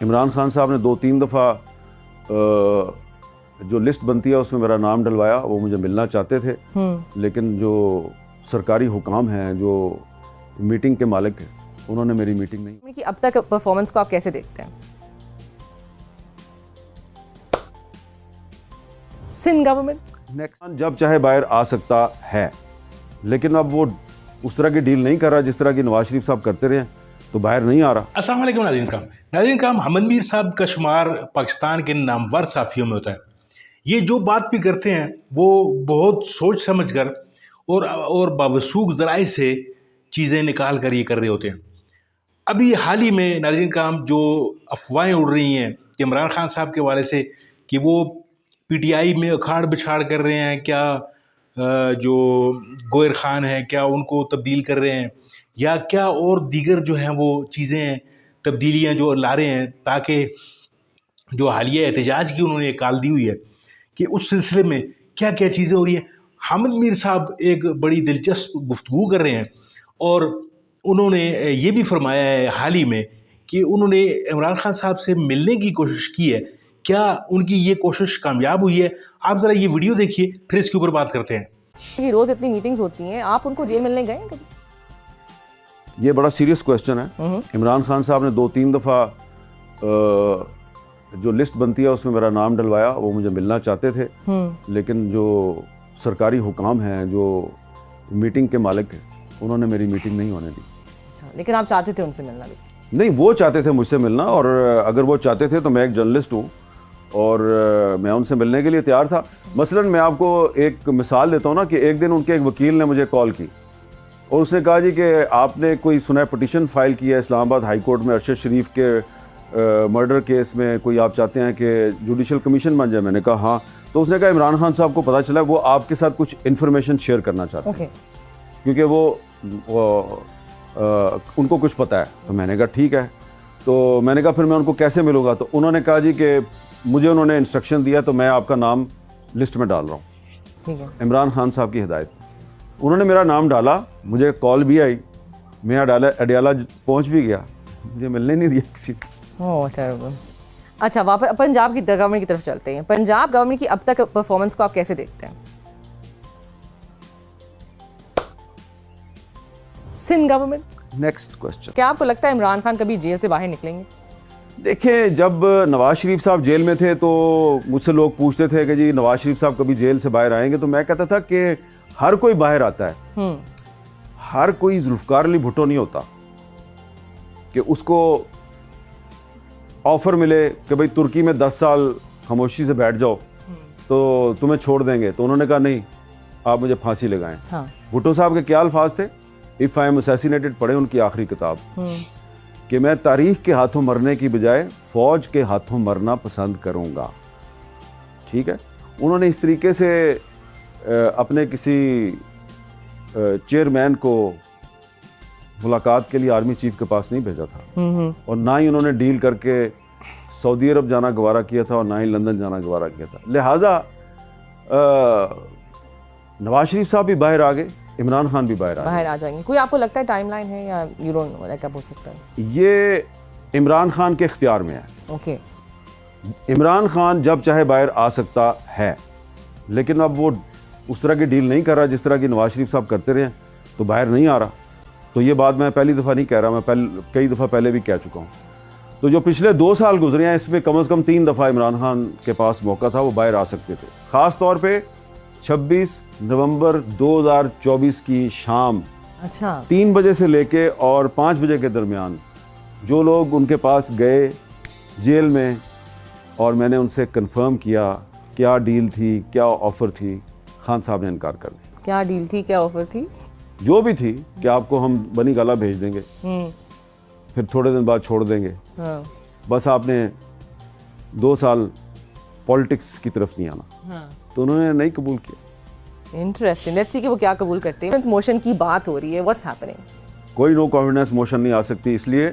इमरान खान साहब ने 2-3 दफ़ा जो लिस्ट बनती है उसमें मेरा नाम डलवाया। वो मुझे मिलना चाहते थे, लेकिन जो सरकारी हुकाम हैं, जो मीटिंग के मालिक हैं, उन्होंने मेरी मीटिंग नहीं की। अब तक परफॉर्मेंस को आप कैसे देखते हैं? सिंध गवर्नमेंट नेक्स्ट जब चाहे बाहर आ सकता है, लेकिन अब वो उस तरह की डील नहीं कर रहा जिस तरह की नवाज शरीफ साहब करते रहे, तो बाहर नहीं आ रहा। अस्सलाम वालेकुम नाज़रीन कराम, मोहम्मद मीर साहब का शुमार पाकिस्तान के नामवर साफ़ियों में होता है। ये जो बात भी करते हैं वो बहुत सोच समझ कर और बावसूख ज़राए से चीज़ें निकाल कर ये कर रहे होते हैं। अभी हाल ही में नाज़रीन कराम जो अफवाहें उड़ रही हैं कि इमरान खान साहब के हवाले से कि वो PTI में उखाड़ बिछाड़ कर रहे हैं, क्या जो गोयर ख़ान है क्या उनको तब्दील कर रहे हैं, या क्या और दीगर जो हैं वो चीज़ें तब्दीलियाँ जो ला रहे हैं, ताकि जो हालिया एहतजाज की उन्होंने कॉल दी हुई है कि उस सिलसिले में क्या क्या चीज़ें हो रही हैं। हामिद मीर साहब एक बड़ी दिलचस्प गुफ्तगू कर रहे हैं और उन्होंने ये भी फरमाया है हाल ही में कि उन्होंने इमरान खान साहब से मिलने की कोशिश की है। क्या उनकी ये कोशिश कामयाब हुई है? आप ज़रा ये वीडियो देखिए, फिर इसके ऊपर बात करते हैं। कि रोज़ इतनी मीटिंग्स होती हैं, आप उनको जेल मिलने गए कभी? ये बड़ा सीरियस क्वेश्चन है। इमरान खान साहब ने 2-3 दफ़ा जो लिस्ट बनती है उसमें मेरा नाम डलवाया। वो मुझे मिलना चाहते थे, लेकिन जो सरकारी हुकाम हैं, जो मीटिंग के मालिक हैं, उन्होंने मेरी मीटिंग नहीं होने दी। अच्छा, लेकिन आप चाहते थे उनसे मिलना भी? नहीं, वो चाहते थे मुझसे मिलना, और अगर वो चाहते थे तो मैं एक जर्नलिस्ट हूँ और मैं उनसे मिलने के लिए तैयार था। मसलन मैं आपको एक मिसाल देता हूँ ना, कि एक दिन उनके एक वकील ने मुझे कॉल की और उसने कहा जी कि आपने कोई सुना पिटीशन फाइल की है इस्लामाबाद हाई कोर्ट में अरशद शरीफ के मर्डर केस में, कोई आप चाहते हैं कि जुडिशल कमीशन बन जाए। मैंने कहा हाँ। तो उसने कहा इमरान खान साहब को पता चला वो आपके साथ कुछ इन्फॉर्मेशन शेयर करना चाहते हैं, क्योंकि वो उनको कुछ पता है। तो मैंने कहा ठीक है। तो मैंने कहा फिर मैं उनको कैसे मिलूँगा? तो उन्होंने कहा जी कि मुझे उन्होंने इंस्ट्रक्शन दिया, तो मैं आपका नाम लिस्ट में डाल रहा हूँ। ठीक है। इमरान खान साहब की हिदायत। उन्होंने मेरा नाम डाला, मुझे कॉल भी आई, मैं अडियाला पहुँच भी गया, मुझे मिलने नहीं दिया किसी को। अच्छा, वापस पंजाब की गवर्नमेंट की तरफ चलते हैं। पंजाब गवर्नमेंट की अब तक परफॉर्मेंस को आप कैसे देखते हैं? Sindh government next question. क्या आपको लगता है इमरान खान कभी जेल से बाहर निकलेंगे? देखिए, जब नवाज शरीफ साहब जेल में थे तो मुझसे लोग पूछते थे कि जी नवाज शरीफ साहब कभी जेल से बाहर आएंगे, तो मैं कहता था कि हर कोई बाहर आता है। हर कोई जुल्फकार अली भुट्टो नहीं होता कि उसको ऑफर मिले कि भाई तुर्की में 10 साल खामोशी से बैठ जाओ तो तुम्हें छोड़ देंगे। तो उन्होंने कहा नहीं, आप मुझे फांसी लगाएं। हाँ। भुट्टो साहब के क्या अल्फाज थे? इफ़ आई एम असैसिनेटेड, पढ़े उनकी आखिरी किताब, कि मैं तारीख के हाथों मरने की बजाय फौज के हाथों मरना पसंद करूंगा। ठीक है। उन्होंने इस तरीके से अपने किसी चेयरमैन को मुलाकात के लिए आर्मी चीफ के पास नहीं भेजा था, और ना ही उन्होंने डील करके सऊदी अरब जाना गवारा किया था और ना ही लंदन जाना गवारा किया था। लिहाजा नवाज शरीफ साहब भी बाहर आ गए, इमरान खान भी बाहर आ जाएंगे। कोई आपको लगता है टाइमलाइन है या यू डोंट नो कब हो सकता है? ये इमरान खान के इख्तियार में है। ओके। इमरान खान जब चाहे बाहर आ सकता है, लेकिन अब वो उस तरह की डील नहीं कर रहा जिस तरह की नवाज शरीफ साहब करते रहे, तो बाहर नहीं आ रहा। तो ये बात मैं पहली दफ़ा नहीं कह रहा, मैं कई दफ़ा पहले भी कह चुका हूँ। तो जो पिछले 2 साल गुजरे हैं, इसमें कम से कम 3 दफ़ा इमरान खान के पास मौका था, वो बाहर आ सकते थे। ख़ास तौर पे 26 नवंबर 2024 की शाम 3 बजे से लेके और 5 बजे के दरमियान जो लोग उनके पास गए जेल में, और मैंने उनसे कंफर्म किया क्या डील थी, क्या ऑफ़र थी, खान साहब ने इनकार कर दिया। क्या डील थी, क्या ऑफ़र थी? जो भी थी कि आपको हम बनी गाला भेज देंगे, फिर थोड़े दिन बाद छोड़ देंगे। हाँ। बस आपने 2 साल पॉलिटिक्स की तरफ नहीं आना। हाँ। तो उन्होंने नहीं कबूल किया। इंटरेस्टिंग। लेट्स सी कि वो क्या कबूल करते हैं। मोशन की बात हो रही है, व्हाट्स हैपनिंग? कोई नो कॉन्फिडेंस मोशन नहीं आ सकती, इसलिए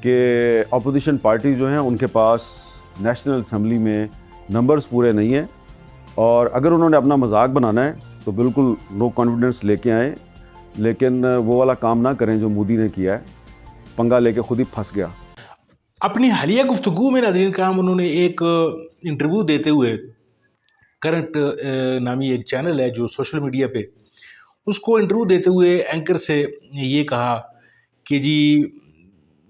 कि अपोजिशन पार्टी जो हैं उनके पास नेशनल असम्बली में नंबर्स पूरे नहीं हैं, और अगर उन्होंने अपना मजाक बनाना है तो बिल्कुल नो कॉन्फिडेंस लेके आए, लेकिन वो वाला काम ना करें जो मोदी ने किया है, पंगा लेके खुद ही फंस गया। अपनी हालिया गुफ्तगू में नाज़रीन काम उन्होंने एक इंटरव्यू देते हुए करंट नामी एक चैनल है जो सोशल मीडिया पे, उसको इंटरव्यू देते हुए एंकर से ये कहा कि जी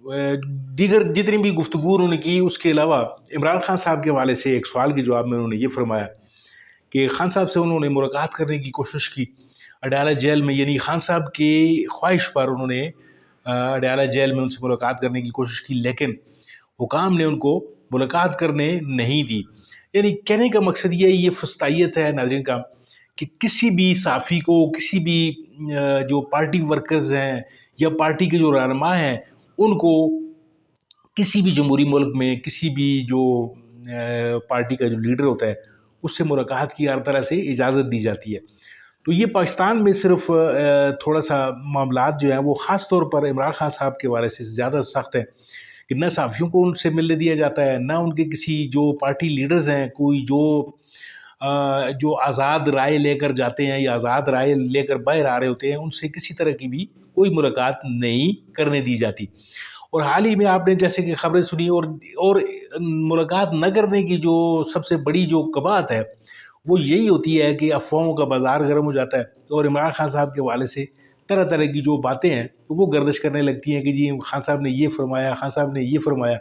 दीगर जितनी भी गुफ्तगू उन्होंने की, उसके अलावा इमरान खान साहब के हवाले से एक सवाल के जवाब में उन्होंने ये फरमाया कि खान साहब से उन्होंने मुलाकात करने की कोशिश की अडयाला जेल में, यानी खान साहब की ख्वाहिश पर उन्होंने अडयाला जेल में उनसे मुलाकात करने की कोशिश की, लेकिन हुकाम ने उनको मुलाकात करने नहीं दी। यानी कहने का मकसद ये फस्तायत है नाज़रीन का कि किसी भी साफ़ी को, किसी भी जो पार्टी वर्कर्स हैं या पार्टी के जो रहनुमा हैं, उनको किसी भी जमहूरी मुल्क में किसी भी जो पार्टी का जो लीडर होता है उससे मुलाकात की हर तरह से इजाज़त दी जाती है। तो ये पाकिस्तान में सिर्फ थोड़ा सा मामलात जो हैं वो ख़ास तौर पर इमरान खान साहब के हवाले से ज़्यादा सख्त है कि न साफ़ियों को उनसे मिलने दिया जाता है, ना उनके किसी जो पार्टी लीडर्स हैं कोई जो आज़ाद राय लेकर जाते हैं या आज़ाद राय लेकर बाहर आ रहे होते हैं, उनसे किसी तरह की भी कोई मुलाकात नहीं करने दी जाती। और हाल ही में आपने जैसे कि खबरें सुनी और मुलाकात न करने की जो सबसे बड़ी जो कबात है वो यही होती है कि अफवाहों का बाज़ार गर्म हो जाता है और इमरान खान साहब के हवाले से तरह तरह की जो बातें हैं तो वो गर्दिश करने लगती हैं कि जी खान साहब ने ये फरमाया, खान साहब ने ये फरमाया।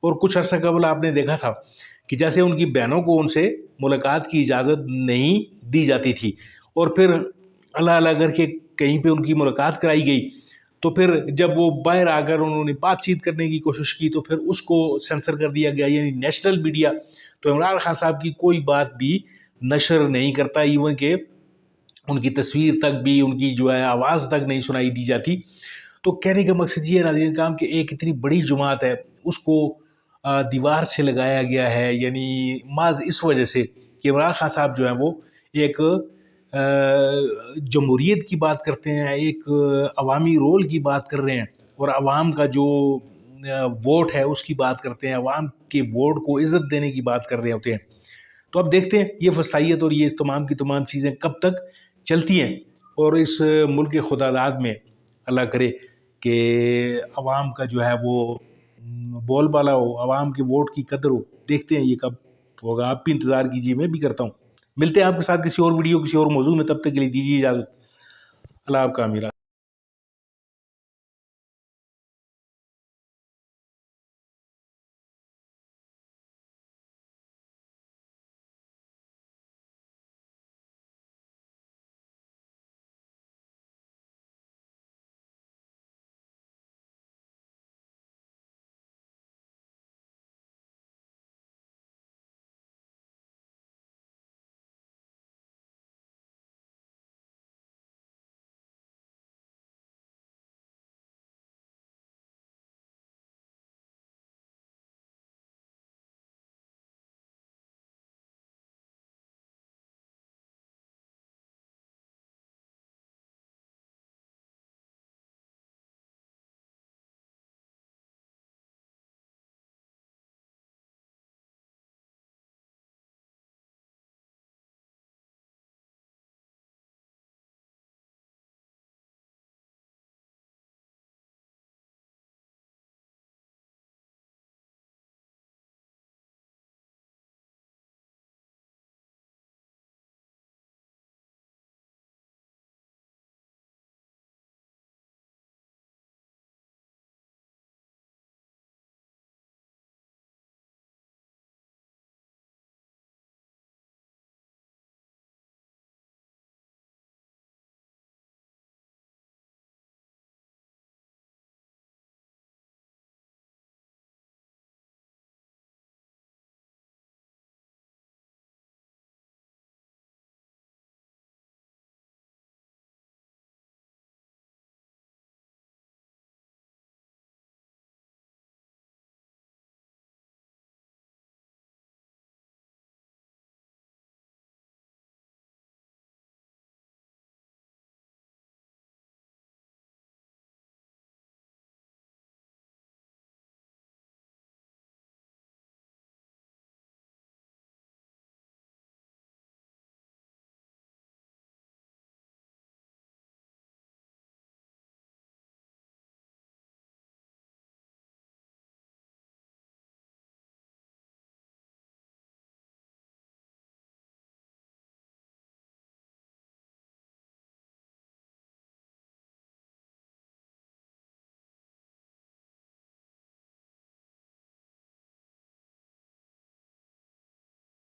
और कुछ अर्सा कबल आपने देखा था कि जैसे उनकी बहनों को उनसे मुलाकात की इजाज़त नहीं दी जाती थी और फिर अल्लाह अल्लाह करके कहीं पे उनकी मुलाकात कराई गई, तो फिर जब वो बाहर आकर उन्होंने बातचीत करने की कोशिश की तो फिर उसको सेंसर कर दिया गया। यानी नेशनल मीडिया तो इमरान खान साहब की कोई बात भी नशर नहीं करता, इवन के उनकी तस्वीर तक भी, उनकी जो है आवाज़ तक नहीं सुनाई दी जाती। तो कहने का मकसद ये है नाज़रीन काम कि एक इतनी बड़ी जमात है उसको दीवार से लगाया गया है, यानी माज इस वजह से कि इमरान खान साहब जो हैं वो एक जमहूरियत की बात करते हैं, एक अवामी रोल की बात कर रहे हैं और अवाम का जो वोट है उसकी बात करते हैं, अवाम के वोट को इज़्ज़त देने की बात कर रहे होते हैं। तो अब देखते हैं ये फसाइयत और ये तमाम की तमाम चीज़ें कब तक चलती हैं और इस मुल्क के खुदादाद में अल्लाह करे कि अवाम का जो है वो बोलबाला हो, अवाम के वोट की कदर हो। देखते हैं ये कब होगा, आप भी इंतज़ार कीजिए, मैं भी करता हूँ। मिलते हैं आपके साथ किसी और वीडियो किसी और मौजू में, तब तक के लिए दीजिए इजाज़त। अल्लाह आपका अमीर।